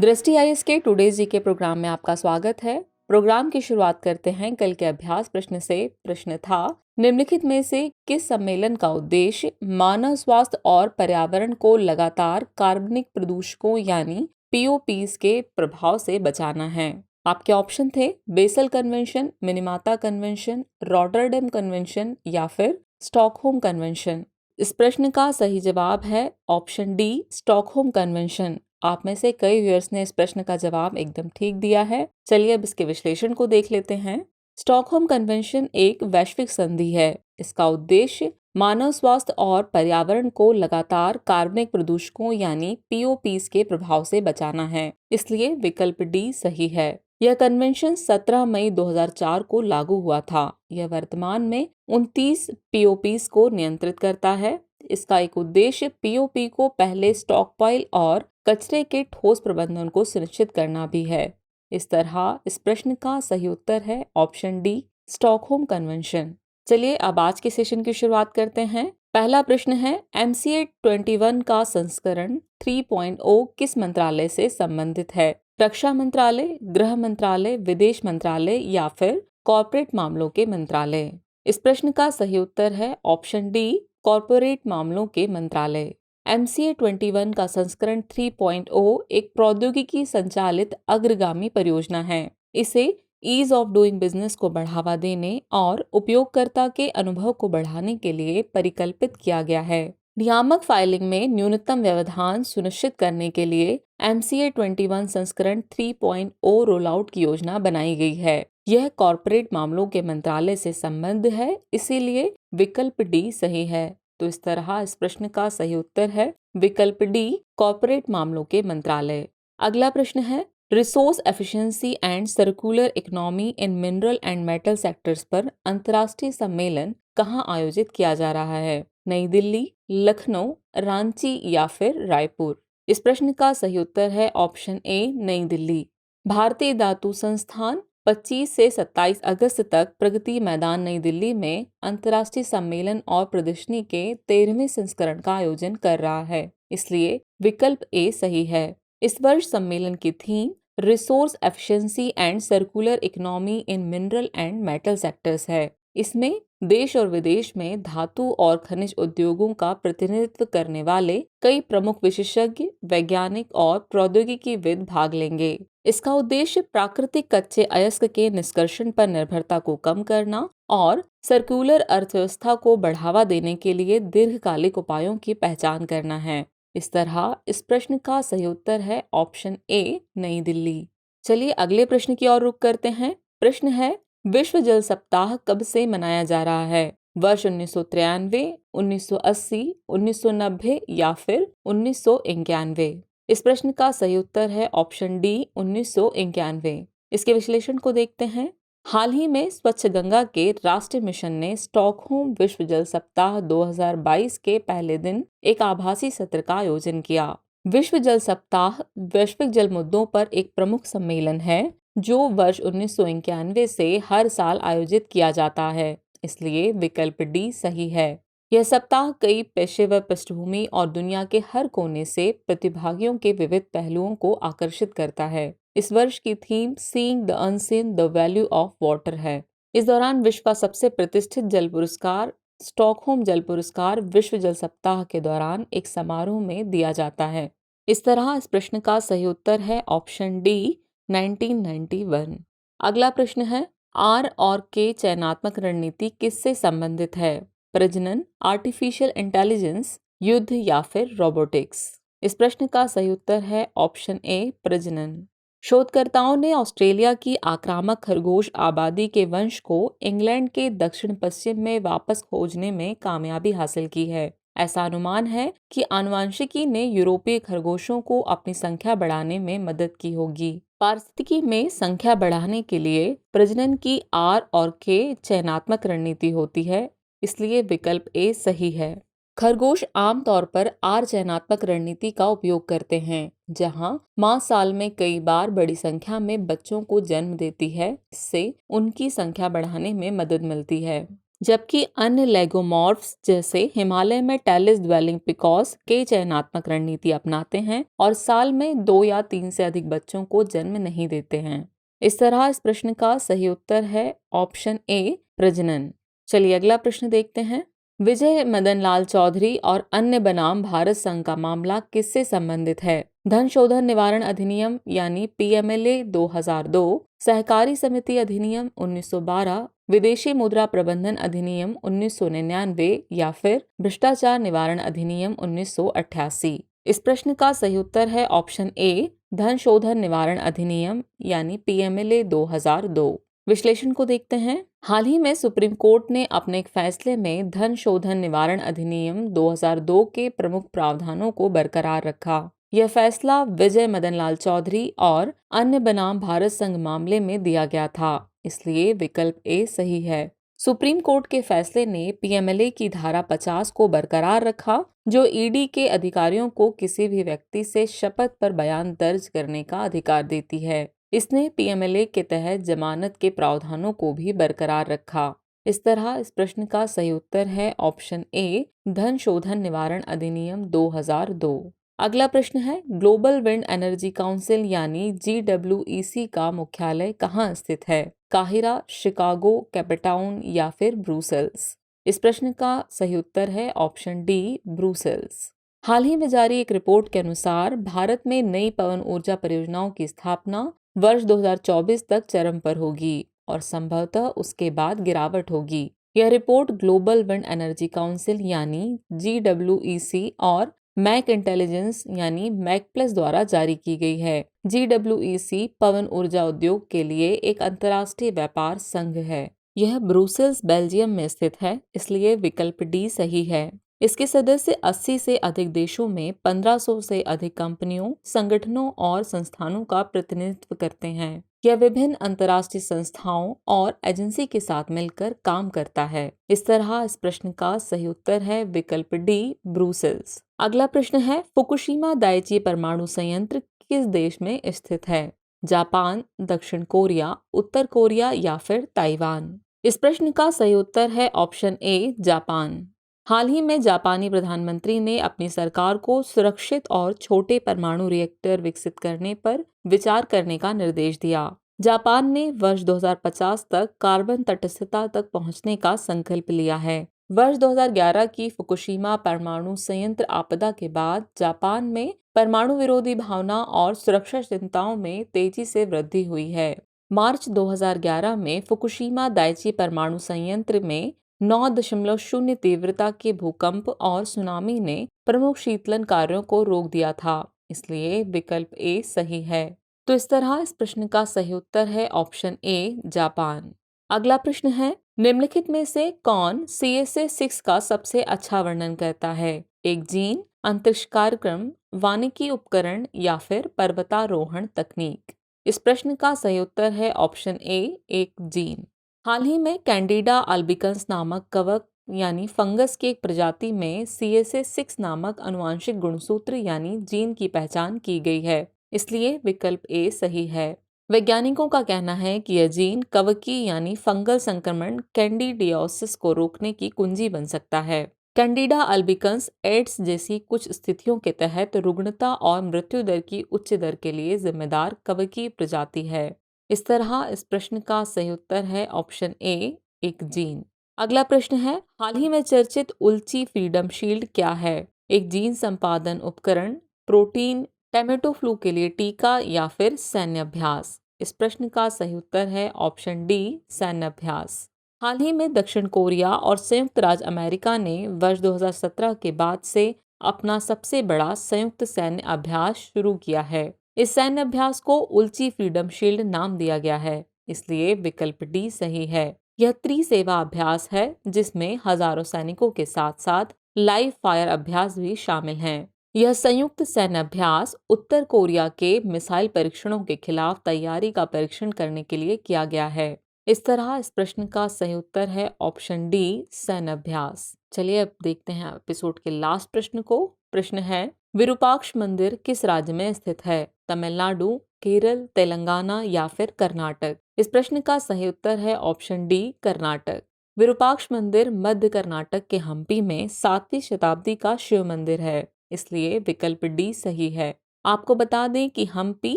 दृष्टि आईएएस के टुडे जी के प्रोग्राम में आपका स्वागत है। प्रोग्राम की शुरुआत करते हैं कल के अभ्यास प्रश्न से। प्रश्न था, निम्नलिखित में से किस सम्मेलन का उद्देश्य मानव स्वास्थ्य और पर्यावरण को लगातार कार्बनिक प्रदूषकों यानी पीओपीज के प्रभाव से बचाना है। आपके ऑप्शन थे Basel convention, Minamata convention, Rotterdam convention या फिर स्टॉकहोम कन्वेंशन। इस प्रश्न का सही जवाब है ऑप्शन डी, स्टॉकहोम कन्वेंशन। आप में से कई व्यूअर्स ने इस प्रश्न का जवाब एकदम ठीक दिया है। चलिए अब इसके विश्लेषण को देख लेते हैं। स्टॉकहोम कन्वेंशन एक वैश्विक संधि है। इसका उद्देश्य मानव स्वास्थ्य और पर्यावरण को लगातार कार्बनिक प्रदूषकों यानी पीओपीज के प्रभाव से बचाना है, इसलिए विकल्प डी सही है। यह कन्वेंशन 17 मई 2004 को लागू हुआ था। यह वर्तमान में 29 पीओपीज को नियंत्रित करता है। इसका एक उद्देश्य पीओपी को पहले स्टॉकपाइल और कचरे के ठोस प्रबंधन को सुनिश्चित करना भी है। इस तरह इस प्रश्न का सही उत्तर है ऑप्शन डी, स्टॉकहोम कन्वेंशन। चलिए अब आज के सेशन की शुरुआत करते हैं। पहला प्रश्न है, MCA 21 का संस्करण 3.0 किस मंत्रालय से संबंधित है? रक्षा मंत्रालय, गृह मंत्रालय, विदेश मंत्रालय या फिर कॉर्पोरेट मामलों के मंत्रालय? इस प्रश्न का सही उत्तर है ऑप्शन डी, कॉर्पोरेट मामलों के मंत्रालय। MCA 21 का संस्करण 3.0 एक प्रौद्योगिकी संचालित अग्रगामी परियोजना है। इसे ईज ऑफ डूइंग बिजनेस को बढ़ावा देने और उपयोगकर्ता के अनुभव को बढ़ाने के लिए परिकल्पित किया गया है। नियामक फाइलिंग में न्यूनतम व्यवधान सुनिश्चित करने के लिए MCA 21 संस्करण 3.0 रोल आउट की योजना बनाई गई है। यह कॉर्पोरेट मामलों के मंत्रालय से संबद्ध है, इसीलिए विकल्प डी सही है। तो इस तरह इस प्रश्न का सही उत्तर है विकल्प डी, कॉर्पोरेट मामलों के मंत्रालय। अगला प्रश्न है, resource efficiency and circular economy in mineral and metal sectors पर अंतर्राष्ट्रीय सम्मेलन कहाँ आयोजित किया जा रहा है? नई दिल्ली, लखनऊ, रांची या फिर रायपुर? इस प्रश्न का सही उत्तर है ऑप्शन ए, नई दिल्ली। भारतीय धातु संस्थान 25 से 27 अगस्त तक प्रगति मैदान नई दिल्ली में अंतर्राष्ट्रीय सम्मेलन और प्रदर्शनी के 13वें संस्करण का आयोजन कर रहा है, इसलिए विकल्प ए सही है। इस वर्ष सम्मेलन की theme resource efficiency and circular economy in mineral and metal sectors है। इसमें देश और विदेश में धातु और खनिज उद्योगों का प्रतिनिधित्व करने वाले कई प्रमुख विशेषज्ञ, वैज्ञानिक और प्रौद्योगिकीविद भाग लेंगे। इसका उद्देश्य प्राकृतिक कच्चे अयस्क के निष्कर्षण पर निर्भरता को कम करना और सर्कुलर अर्थव्यवस्था को बढ़ावा देने के लिए दीर्घकालिक उपायों की पहचान करना है। इस तरह इस प्रश्न का सही उत्तर है ऑप्शन ए, नई दिल्ली। चलिए अगले प्रश्न की ओर रुख करते हैं। प्रश्न है, विश्व जल सप्ताह कब से मनाया जा रहा है? वर्ष 1993, 1980, 1990 या फिर 1991? इस प्रश्न का सही उत्तर है ऑप्शन डी, 1991। इसके विश्लेषण को देखते हैं। हाल ही में स्वच्छ गंगा के राष्ट्रीय मिशन ने स्टॉकहोम विश्व जल सप्ताह 2022 के पहले दिन एक आभासी सत्र का आयोजन किया। विश्व जल सप्ताह वैश्विक जल मुद्दों पर एक प्रमुख सम्मेलन है जो वर्ष 1991 से हर साल आयोजित किया जाता है, इसलिए विकल्प डी सही है। यह सप्ताह कई पेशेवर पृष्ठभूमि और दुनिया के हर कोने से प्रतिभागियों के विविध पहलुओं को आकर्षित करता है। इस वर्ष की theme seeing the unseen the value of water है। इस दौरान विश्व का सबसे प्रतिष्ठित जल पुरस्कार स्टॉकहोम जल पुरस्कार विश्व जल सप्ताह के दौरान एक समारोह में दिया जाता है। इस तरह इस प्रश्न का सही उत्तर है ऑप्शन डी, 1991। अगला प्रश्न है, आर और के चयनात्मक रणनीति किससे संबंधित है? प्रजनन, आर्टिफिशियल इंटेलिजेंस, युद्ध या फिर रोबोटिक्स? इस प्रश्न का सही उत्तर है ऑप्शन ए, प्रजनन। शोधकर्ताओं ने ऑस्ट्रेलिया की आक्रामक खरगोश आबादी के वंश को इंग्लैंड के दक्षिण पश्चिम में वापस खोजने में कामयाबी हासिल की है। ऐसा अनुमान है कि आनुवंशिकी ने यूरोपीय खरगोशों को अपनी संख्या बढ़ाने में मदद की होगी। पारिस्थितिकी में संख्या बढ़ाने के लिए प्रजनन की आर और के चयनात्मक रणनीति होती है, इसलिए विकल्प ए सही है। खरगोश आमतौर पर आर चयनात्मक रणनीति का उपयोग करते हैं, जहां मां साल में कई बार बड़ी संख्या में बच्चों को जन्म देती है। इससे उनकी संख्या बढ़ाने में मदद मिलती है। जबकि अन्य लेगोमॉर्फ्स जैसे हिमालय में टेलिस ड्वेलिंग पिकॉस के चयनात्मक रणनीति अपनाते हैं और साल में 2 या 3 से अधिक बच्चों को जन्म नहीं देते हैं। इस तरह इस प्रश्न का सही उत्तर है ऑप्शन ए, प्रजनन। चलिए अगला प्रश्न देखते हैं। विजय मदन लाल चौधरी और अन्य बनाम भारत संघ का मामला किससे संबंधित है? धन शोधन निवारण अधिनियम यानी पीएमएलए 2002, सहकारी समिति अधिनियम 1912, विदेशी मुद्रा प्रबंधन अधिनियम 1999 या फिर भ्रष्टाचार निवारण अधिनियम 1988। इस प्रश्न का सही उत्तर है ऑप्शन ए, धन शोधन निवारण अधिनियम यानी पीएमएलए 2002। विश्लेषण को देखते हैं। हाल ही में सुप्रीम कोर्ट ने अपने एक फैसले में धन शोधन निवारण अधिनियम 2002 के प्रमुख प्रावधानों को बरकरार रखा। यह फैसला विजय मदन लाल चौधरी और अन्य बनाम भारत संघ मामले में दिया गया था, इसलिए विकल्प ए सही है। सुप्रीम कोर्ट के फैसले ने पीएमएलए की धारा 50 को बरकरार रखा, जो ईडी के अधिकारियों को किसी भी व्यक्ति से शपथ पर बयान दर्ज करने का अधिकार देती है। इसने पीएमएलए के तहत जमानत के प्रावधानों को भी बरकरार रखा। इस तरह इस प्रश्न का सही उत्तर है ऑप्शन ए, धन शोधन निवारण अधिनियम 2002। अगला प्रश्न है, ग्लोबल विंड एनर्जी काउंसिल यानी GWEC का मुख्यालय कहाँ स्थित है? काहिरा, शिकागो, केपटाउन या फिर ब्रुसेल्स? इस प्रश्न का सही उत्तर है ऑप्शन डी, ब्रुसेल्स। हाल ही में जारी एक रिपोर्ट के अनुसार भारत में नई पवन ऊर्जा परियोजनाओं की स्थापना वर्ष 2024 तक चरम पर होगी और संभवतः उसके बाद गिरावट होगी। यह report global wind energy council यानी GWEC और मैक इंटेलिजेंस यानी मैक प्लस द्वारा जारी की गई है। GWEC पवन ऊर्जा उद्योग के लिए एक अंतर्राष्ट्रीय व्यापार संघ है। यह ब्रुसेल्स बेल्जियम में स्थित है, इसलिए विकल्प डी सही है। इसके सदस्य 80 से अधिक देशों में 1500 से अधिक कंपनियों, संगठनों और संस्थानों का प्रतिनिधित्व करते हैं। यह विभिन्न अंतर्राष्ट्रीय संस्थाओं और एजेंसी के साथ मिलकर काम करता है। इस तरह इस प्रश्न का सही उत्तर है विकल्प डी, ब्रुसेल्स। अगला प्रश्न है, फुकुशिमा दाइची परमाणु संयंत्र किस देश में स्थित है? जापान, दक्षिण कोरिया, उत्तर कोरिया या फिर ताइवान? इस प्रश्न का सही उत्तर है ऑप्शन ए, जापान। हाल ही में जापानी प्रधानमंत्री ने अपनी सरकार को सुरक्षित और छोटे परमाणु रिएक्टर विकसित करने पर विचार करने का निर्देश दिया। जापान ने वर्ष 2050 तक कार्बन तटस्थता तक पहुंचने का संकल्प लिया है। वर्ष 2011 की फुकुशिमा परमाणु संयंत्र आपदा के बाद जापान में परमाणु विरोधी भावना और सुरक्षा चिंताओं में तेजी से वृद्धि हुई है। मार्च 2011 में फुकुशिमा दाइची परमाणु संयंत्र में 9.0 तीव्रता के भूकंप और सुनामी ने प्रमुख शीतलन कार्यों को रोक दिया था, इसलिए विकल्प ए सही है। तो इस तरह इस प्रश्न का सही उत्तर है ऑप्शन ए, जापान। अगला प्रश्न है, निम्नलिखित में से कौन CSA-6 का सबसे अच्छा वर्णन करता है? एक जीन, अंतरिक्ष कार्यक्रम, वानिकी उपकरण या फिर पर्वतारोहण तकनीक? इस प्रश्न का सही उत्तर है ऑप्शन ए, एक जीन। हाल ही में कैंडिडा अल्बिकन्स नामक कवक यानी फंगस की एक प्रजाति में CSA-6 नामक आनुवंशिक गुणसूत्र यानी जीन की पहचान की गई है, इसलिए विकल्प ए सही है। वैज्ञानिकों का कहना है कि यह जीन कवकी यानी फंगल संक्रमण कैंडिडियोसिस को रोकने की कुंजी बन सकता है। कैंडिडा अल्बिकन्स एड्स जैसी कुछ स्थितियों के तहत रुग्णता और मृत्यु दर की उच्च दर के लिए जिम्मेदार कवकी प्रजाति है। इस तरह इस प्रश्न का सही उत्तर है ऑप्शन ए, एक जीन। अगला प्रश्न है, हाल ही में चर्चित उल्ची फ्रीडम शील्ड क्या है? एक जीन संपादन उपकरण, प्रोटीन, टैमेटो फ्लू के लिए टीका या फिर सैन्य अभ्यास? इस प्रश्न का सही उत्तर है ऑप्शन डी, सैन्य अभ्यास। हाल ही में दक्षिण कोरिया और संयुक्त राज्य अमेरिका ने वर्ष 2017 के बाद से अपना सबसे बड़ा संयुक्त सैन्य अभ्यास शुरू किया है। इस सैन्य अभ्यास को उल्ची फ्रीडम शील्ड नाम दिया गया है, इसलिए विकल्प डी सही है। यह त्रिसेवा अभ्यास है जिसमें हजारों सैनिकों के साथ साथ लाइव फायर अभ्यास भी शामिल हैं। यह संयुक्त सैन्य अभ्यास उत्तर कोरिया के मिसाइल परीक्षणों के खिलाफ तैयारी का परीक्षण करने के लिए किया गया है। इस तरह इस प्रश्न का सही उत्तर है ऑप्शन डी, सैन्य अभ्यास। चलिए अब देखते हैं एपिसोड के लास्ट प्रश्न को। प्रश्न है, विरूपाक्ष मंदिर किस राज्य में स्थित है? तमिलनाडु, केरल, तेलंगाना या फिर कर्नाटक? इस प्रश्न का सही उत्तर है ऑप्शन डी, कर्नाटक। विरूपाक्ष मंदिर मध्य कर्नाटक के हम्पी में 7वीं शताब्दी का शिव मंदिर है, इसलिए विकल्प डी सही है। आपको बता दें कि हम्पी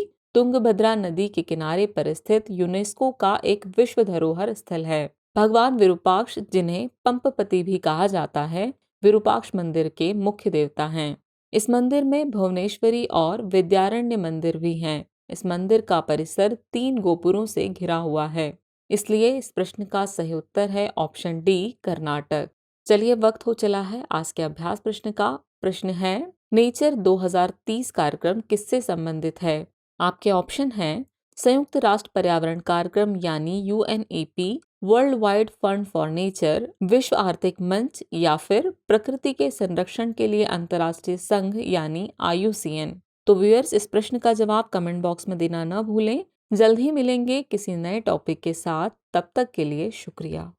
तुंगभद्रा नदी के किनारे पर स्थित यूनेस्को का एक विश्व धरोहर स्थल है। भगवान विरूपाक्ष, जिन्हें पंपपति भी कहा जाता है, विरूपाक्ष मंदिर के मुख्य देवता हैं। इस मंदिर में भुवनेश्वरी और विद्यारण्य मंदिर भी हैं। इस मंदिर का परिसर 3 गोपुरों से घिरा हुआ है, इसलिए इस प्रश्न का सही उत्तर है ऑप्शन डी, कर्नाटक। चलिए, वक्त हो चला है आज के अभ्यास प्रश्न का। प्रश्न है, नेचर 2030 कार्यक्रम किससे संबंधित है? आपके ऑप्शन हैं संयुक्त राष्ट्र पर्यावरण कार्यक्रम यानी UNEP, world wide fund for nature, विश्व आर्थिक मंच, या फिर प्रकृति के संरक्षण के लिए अंतर्राष्ट्रीय संघ यानी IUCN। तो व्यूअर्स, इस प्रश्न का जवाब कमेंट बॉक्स में देना न भूलें। जल्द ही मिलेंगे किसी नए टॉपिक के साथ, तब तक के लिए शुक्रिया।